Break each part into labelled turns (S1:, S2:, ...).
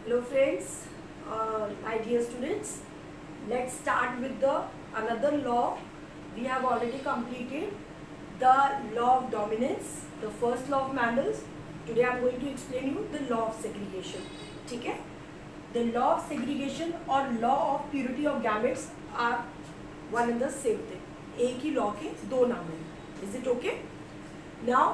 S1: Hello friends, my dear students, let's start with the another law. We have already completed the law of dominance, the first law of Mendel's. Today I am going to explain you the law of segregation. ठीक है? The law of segregation और law of purity of gametes are one and the same thing. एक ही law के दो नाम हैं. Is it okay? Now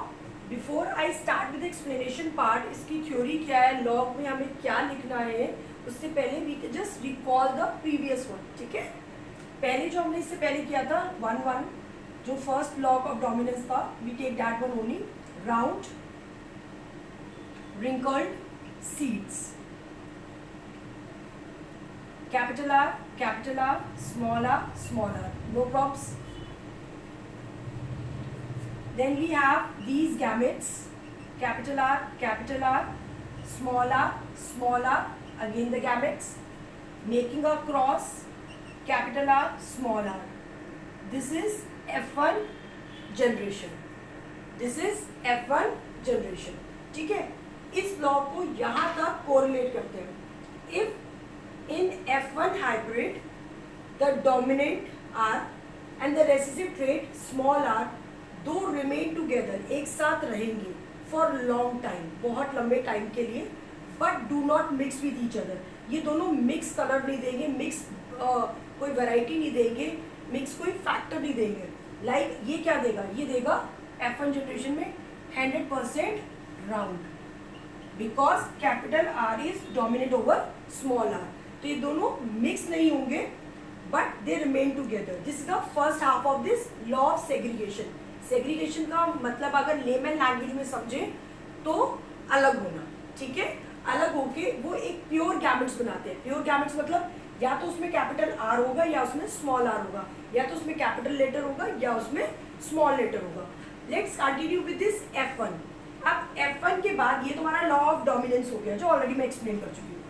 S1: before I start with explanation part, इसकी theory क्या है, लॉग में हमें क्या लिखना है, उससे पहले we just recall the previous one. ठीक है, पहले जो हमने इससे पहले किया था 1-1, जो फर्स्ट लॉग ऑफ डोमिनेंस था, we take that one only. Round wrinkled seeds, capital R, small r, no props. Then we have these gametes, capital R, small r, again the gametes, making a cross, capital R, small r. This is F1 generation. ठीक है, इस law को यहाँ तक correlate करते हैं. If in F1 hybrid the dominant R and the recessive trait small r दो remain together, एक साथ रहेंगे फॉर लॉन्ग टाइम, बहुत लंबे टाइम के लिए, but do not mix with each other. ये दोनों मिक्स कलर नहीं देंगे, मिक्स कोई वैरायटी नहीं देंगे, मिक्स कोई फैक्टर नहीं देंगे. लाइक ये क्या देगा, ये देगा F1 जनरेशन में 100% round, because capital R is dominate over small R. तो ये दोनों मिक्स नहीं होंगे, but they remain together. This is the first half of this law of segregation. Segregation का मतलब अगर लेमन लैंग्वेज में समझे तो अलग होना. ठीक है, अलग होके वो एक प्योर गैमेट्स बनाते हैं. प्योर गैमेट्स मतलब या तो उसमें कैपिटल आर होगा या उसमें स्मॉल आर होगा, या तो उसमें कैपिटल लेटर होगा या उसमें स्मॉल लेटर होगा. Let's continue with this F1. अब F1 के बाद ये तुम्हारा लॉ ऑफ डोमिनेंस हो गया, जो ऑलरेडी मैं एक्सप्लेन कर चुकी हूँ.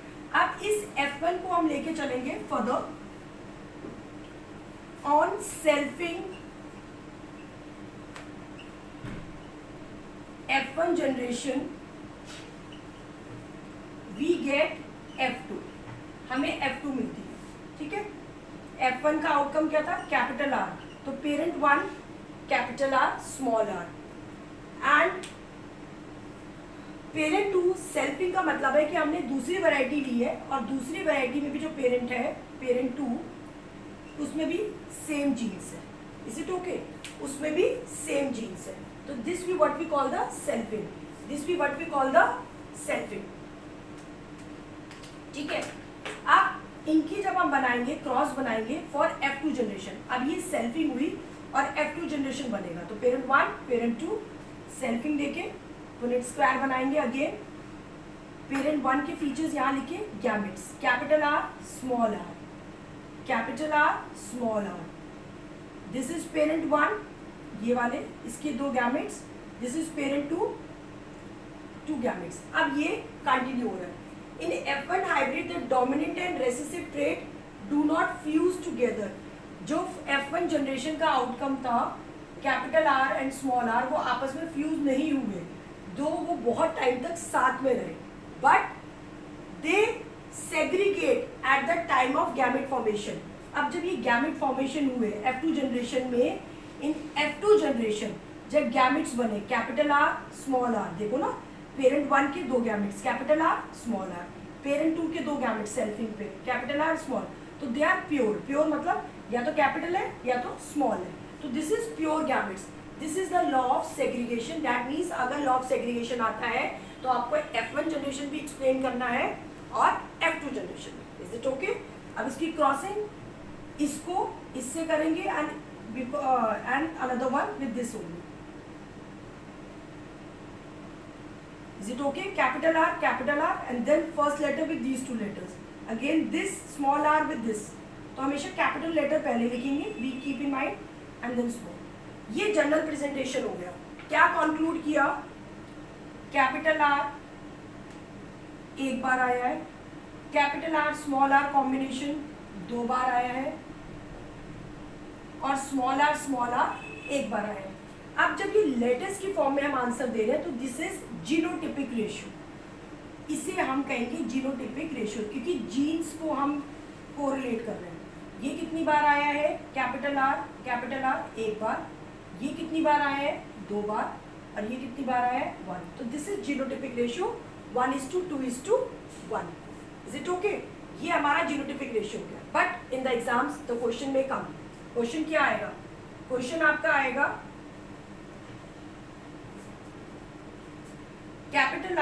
S1: अब इस F1 को हम लेके चलेंगे further on selfing F1 generation. We get F2, हमें F2 मिलती है. ठीक है, F1 का आउटकम क्या था, कैपिटल आर, तो parent 1 capital R small R, and parent 2. Selfing का मतलब है कि हमने दूसरी वैरायटी ली है और दूसरी वैरायटी में भी जो पेरेंट है, पेरेंट 2, उसमें भी सेम जीन्स है. Is it okay? उसमें भी सेम जीन्स है. तो this we what we call the selfing. ठीक है, अब इनकी जब हम बनाएंगे, क्रॉस बनाएंगे फॉर F2 जनरेशन. अब ये सेल्फिंग हुई और F2 जनरेशन बनेगा, तो पेरेंट 1 पेरेंट 2 सेल्फिंग देके यूनिट स्क्वायर बनाएंगे. अगेन पेरेंट 1 के फीचर्स यहाँ लिखे, gametes, capital R small r, capital R small r. This is parent 1, ये वाले इसके दो gametes. This is parent 2, 2 gametes. अब ये कंटिन्यू हो रहा है. इन F1 hybrid the dominant and recessive trait do not fuse together. जो F1 जनरेशन का आउटकम था, capital R and small r, वो आपस में फ्यूज नहीं हुए, दो वो बहुत टाइम तक साथ में रहे, but they segregate at the time of gamete formation. अब जब ये गैमेट फॉर्मेशन हुए F2 जनरेशन में, इन F2 जनरेशन जब गैमेट्स बने, कैपिटल R स्मॉल r, देखो ना, पेरेंट 1 के दो gametes, capital R small r, parent 2 के दो गैमेट्स सेल्फिंग पे, कैपिटल R स्मॉल. तो दे आर प्योर. प्योर मतलब या तो कैपिटल है या तो स्मॉल है. तो this is pure gametes. This is the law of segregation. That means अगर लॉ ऑफ सेग्रीगेशन आता है तो आपको F1 जनरेशन भी एक्सप्लेन करना है और F2 generation. Is it okay? अब इसकी क्रॉसिंग इसको इससे करेंगे and another one with this only. Is it okay? Capital R and then first letter with these two letters. Again this small r with this. तो हमेशा capital letter पहले लिखेंगे, we keep in mind, and then small. ये general presentation हो गया. क्या conclude किया? Capital R एक बार आया है, capital R small r combination 2 बार आया है, और स्मॉल r एक बार आया है. अब जब ये लेटेस्ट की फॉर्म में हम आंसर दे रहे हैं तो दिस इज जीनोटिपिक रेशियो. इसे हम कहेंगे जीनोटिपिक रेशियो, क्योंकि जीन्स को हम कोरिलेट कर रहे हैं। ये कितनी बार आया है कैपिटल आर एक बार, ये कितनी बार आया है 2 बार, और ये कितनी बार आया है 1। तो this is genotypic ratio 1:2:1। Is it okay? ये हमारा जीनोटिपिक रेशियो है। But in the exams the question में कम, क्वेश्चन क्या आएगा? क्वेश्चन आपका आएगा capital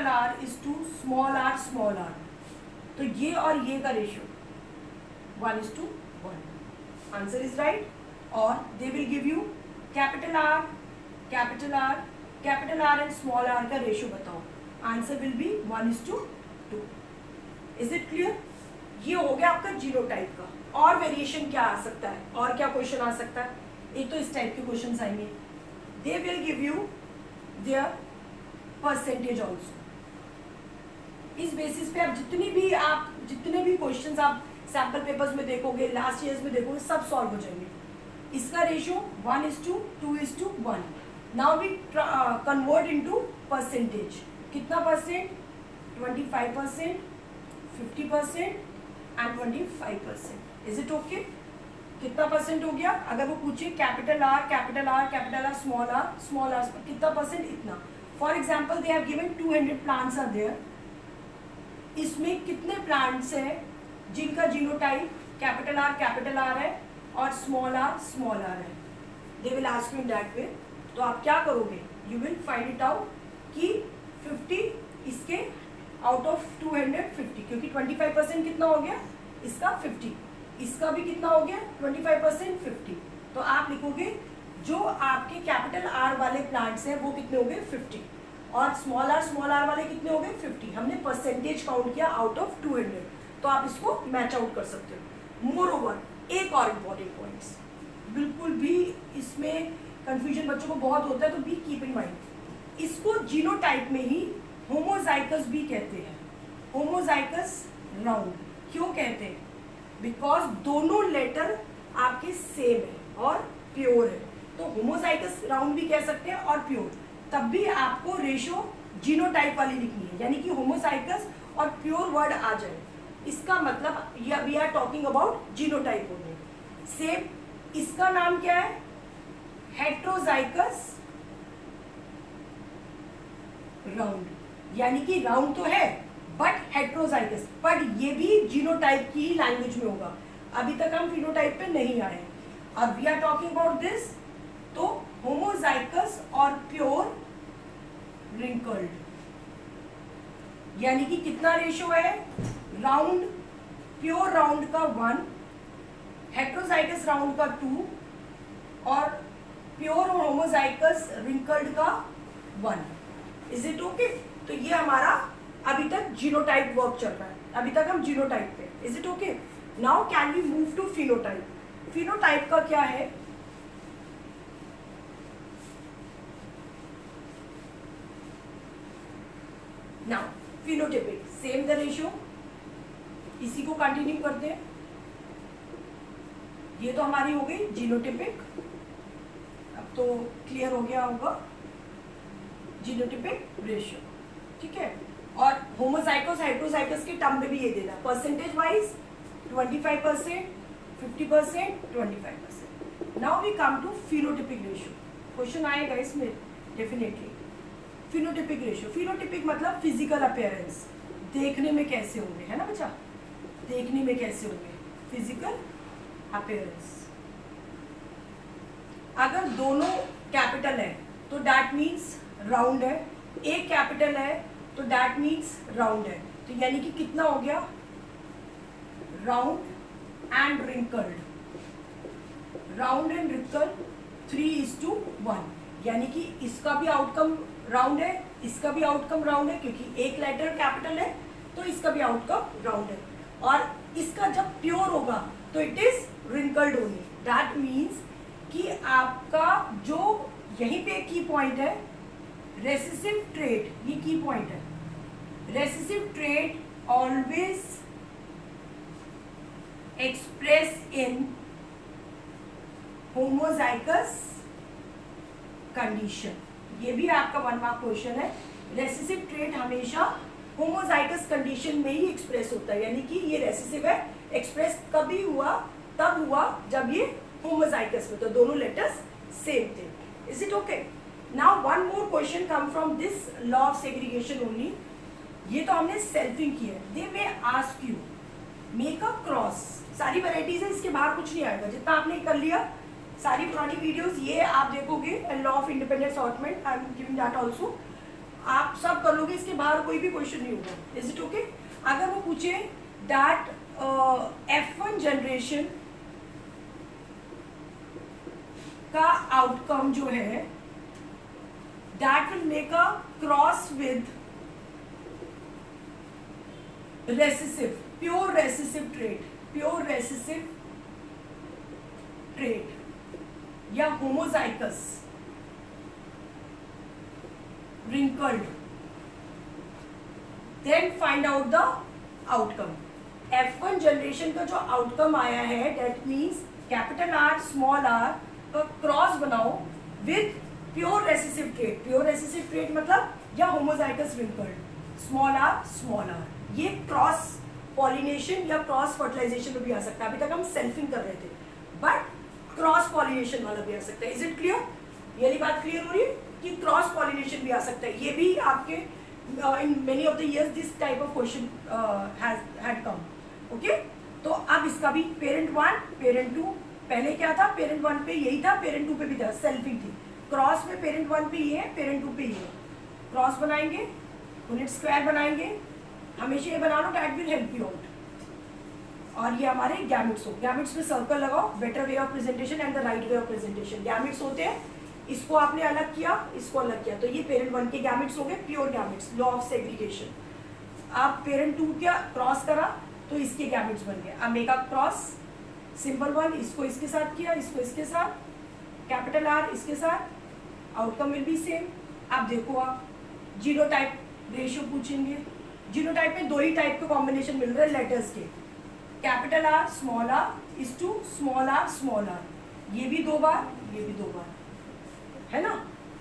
S1: R is to small R. तो ये और ये का रेशियो 1:1। Answer is right. और they will give you capital R and small R का रेशियो बताओ। Answer will be 1:2। Is it clear? ये हो गया आपका जीनोटाइप का। और वेरिएशन क्या आ सकता है, और क्या क्वेश्चन आ सकता है? एक तो इस टाइप के क्वेश्चन आएंगे, they will give you their percentage also. इस बेसिस पे आप जितने भी क्वेश्चन आप सैम्पल पेपर्स में देखोगे, लास्ट ईयर्स में देखोगे, सब सॉल्व हो जाएंगे। इसका ratio 1:2:1। Now we convert into percentage. कितना percent? 25%, 50% and 25%। Is it okay? कितना परसेंट हो गया? अगर वो पूछे कैपिटल आर स्मॉल आर कितना परसेंट? इतना। For example they have given 200 plants are there. इसमें कितने प्लांट्स हैं जिनका जीनोटाइप कैपिटल आर है और स्मॉल आर है? They will ask you in that way. तो आप क्या करोगे? You will find it out कि 50 इसके आउट ऑफ 250, क्योंकि 25% कितना हो गया इसका? 50। इसका भी कितना हो गया? 25% 50। तो आप लिखोगे जो आपके कैपिटल आर वाले प्लांट्स हैं वो कितने हो गए? 50। और स्मॉल आर वाले कितने हो गए? 50। हमने परसेंटेज काउंट किया आउट ऑफ 200। तो आप इसको मैच आउट कर सकते हो। मोर ओवर एक और इम्पॉर्टेंट पॉइंट्स, बिल्कुल भी इसमें कंफ्यूजन बच्चों को बहुत होता है, तो बी कीप इन माइंड, इसको जीनोटाइप में ही होमोजाइकस भी कहते हैं। होमोजाइकस राउंड क्यों कहते हैं? बिकॉज दोनों लेटर आपके सेम है और प्योर है। तो होमोजाइकस राउंड भी कह सकते हैं और प्योर। तब भी आपको रेशो जीनोटाइप वाली लिखनी है, यानी कि होमोजाइकस और प्योर वर्ड आ जाए। इसका मतलब we are talking about genotype होने। सेम इसका नाम क्या है? हेट्रोजाइकस राउंड, यानी कि राउंड तो है बट हेट्रोजाइगस, पर ये भी जीनोटाइप की ही लैंग्वेज में होगा। अभी तक हम फिनोटाइप पे नहीं आए। अब we are talking about this, तो होमोजाइगस और प्योर रिंकल्ड, यानी कि कितना रेशियो है? राउंड, प्योर राउंड का 1, हेट्रोजाइगस राउंड का 2 और प्योर और होमोजाइगस रिंकल्ड का 1। Is it okay? तो ये हमारा अभी तक जीनोटाइप वर्क चल रहा है। अभी तक हम जीनोटाइप पे। Is it okay? Now can we move to phenotype. Phenotype का क्या है? Now phenotypic same the ratio, इसी को कंटिन्यू करते हैं। ये तो हमारी हो गई जीनोटाइपिक। अब तो क्लियर हो गया होगा जीनोटाइपिक रेशियो, ठीक है। और होमोजाइगस हेट्रोजाइगस के टर्म में भी ये देना, percentage wise 25%, 50%, 25%। Now we come to phenotypic ratio. Question आएगा इसमें डेफिनेटली। फिनोटाइपिक रेशियो, फिनोटाइपिक मतलब फिजिकल अपीयरेंस, देखने में कैसे होंगे, है ना बच्चा? देखने में कैसे होंगे, फिजिकल अपीयरेंस। अगर दोनों कैपिटल है तो दैट मीन्स राउंड है, एक कैपिटल है तो दैट मीन्स राउंड है। तो यानी कि कितना हो गया? Round and wrinkled, round and wrinkled 3:1, यानी कि इसका भी आउटकम राउंड है, इसका भी आउटकम राउंड है, क्योंकि एक लेटर कैपिटल है तो इसका भी आउटकम राउंड है। और इसका जब प्योर होगा तो it is wrinkled only. That means कि आपका जो यहीं पे की पॉइंट है रेसेसिव ट्रेट, ये की पॉइंट है। Recessive trait always express in homozygous condition. ये भी आपका 1 मार्क क्वेश्चन है। रेसेसिव ट्रेट हमेशा होमोजाइगस कंडीशन में ही एक्सप्रेस होता है, यानी कि ये रेसेसिव है, एक्सप्रेस कभी हुआ, तब हुआ जब ये होमोजाइगस में, तो दोनों लेटर्स सेम थे. Is it okay? Now one more question come from this law of segregation only. ये तो हमने सेल्फिंग की है. They may ask you make a cross. सारी वैरायटीज है, इसके बाहर कुछ नहीं आएगा. जितना आपने कर लिया, सारी पुरानी वीडियोस ये आप देखोगे, law of independent assortment, I am giving that also, आप सब कर लोगे. इसके बाहर कोई भी क्वेश्चन नहीं होगा. Is it okay? अगर वो पूछे दैट F1 जनरेशन का आउटकम जो है that will make a cross with recessive, pure recessive trait, pure recessive trait या homozygous wrinkled, then find out the outcome. F1 generation का जो आउटकम आया है that means capital R small R का cross बनाओ with pure recessive trait. Pure recessive trait मतलब या homozygous wrinkled, small R. ये क्रॉस पॉलिनेशन या क्रॉस फर्टिलाइजेशन में भी आ सकता है. अभी तक हम सेल्फिंग कर रहे थे, बट क्रॉस पॉलिनेशन वाला भी आ सकता है. Is it clear? ये वाली बात क्लियर हो रही है कि क्रॉस पॉलिनेशन भी आ सकता है. ये भी आपके in many of the years this type of question had come. Okay, तो अब इसका भी पेरेंट 1 पेरेंट 2, पहले क्या था, पेरेंट 1 पे यही था, पेरेंट 2 पे भी था, सेल्फिंग थी. क्रॉस में पेरेंट 1 पे ये है, पेरेंट 2 पे ये है. क्रॉस बनाएंगे, यूनिट स्क्वायर बनाएंगे, हमेशा ये बना लो, that will help you out. और ये हमारे गैमेट्स हो. गैमेट्स में सर्कल लगाओ, better way of presentation and the right way of presentation. Gametes होते हैं, इसको आपने अलग किया, इसको अलग किया, तो ये पेरेंट 1 के गैमेट्स हो गए, pure gametes, law of segregation. आप पेरेंट 2 क्या क्रॉस करा तो इसके गैमेट्स बन गए. अब make a cross, simple one, इसको इसके साथ किया, इसको इसके साथ, कैपिटल आर इसके साथ, आउटकम विल बी सेम. अब देखो आप जीनोटाइप रेशियो पूछेंगे. जीनोटाइप में 2 ही टाइप के कॉम्बिनेशन मिल रहे हैं लेटर्स के, capital R small R is to small R. ये भी 2 बार, ये भी 2 बार, है ना,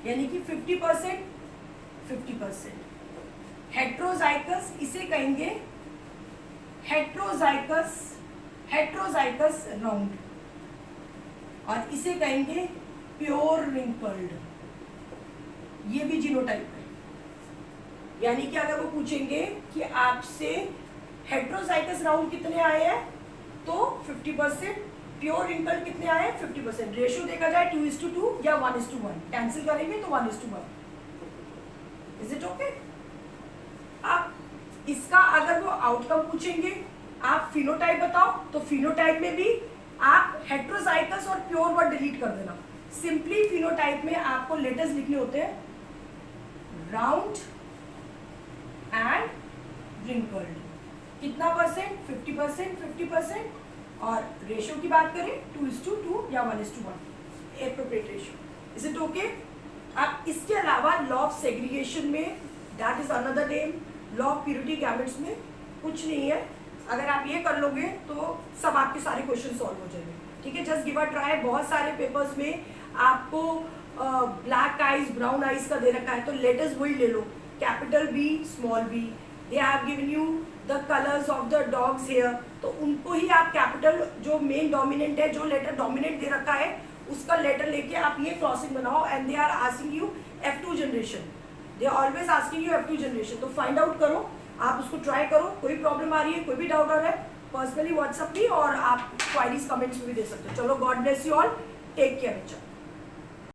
S1: यानी कि 50%, 50%. हेट्रोजाइगस इसे कहेंगे हेट्रोजाइगस राउंड, और इसे कहेंगे प्योर रिंकल्ड. ये भी जीनोटाइप है. यानी कि अगर वो पूछेंगे कि आपसे हेट्रोजाइगस राउंड कितने आए हैं, तो 50%, प्योर रिंकल कितने आए, 50%. रेशियो देखा जाए 2:2 या 1:1, कैंसिल करेंगे तो 1:1. Is it okay? अब इसका अगर वो आउटकम पूछेंगे, आप फिनोटाइप बताओ, तो फिनोटाइप में भी आप हेट्रोजाइगस और प्योर वर्ड डिलीट कर देना. सिंपली फिनोटाइप में आपको लेटर्स लिखने होते हैं राउंड एंड रिंकल्ड. कितना परसेंट, 50%, 50%. और रेशियो की बात करें 2:2 या 1:1, appropriate ratio. Is it okay? अब इसके अलावा लॉ ऑफ सेग्रीगेशन में that is another name, law of purity gametes में कुछ नहीं है. अगर आप ये कर लोगे तो सब आपके सारे क्वेश्चन सॉल्व हो जाएंगे. ठीक है, जस्ट गिव अ ट्राई. बहुत सारे पेपर्स में आपको ब्लैक आइज ब्राउन आइज का दे रखा है, तो लेटर्स वही ले लो, capital B small B. They have given you the colours of the dogs hair, तो उनको ही आप कैपिटल जो मेन डोमिनेंट है, जो लेटर डोमिनेंट दे रखा है उसका लेटर लेके आप ये क्रॉसिंग बनाओ. And they are asking you F2 generation, they are always asking you F2 generation. तो फाइंड आउट करो, आप उसको ट्राई करो. कोई प्रॉब्लम आ रही है, कोई भी डाउट आ रहा है, पर्सनली व्हाट्सएप भी, और आप क्वारीज कमेंट्स में भी दे सकते हो. चलो, God bless you all, take care.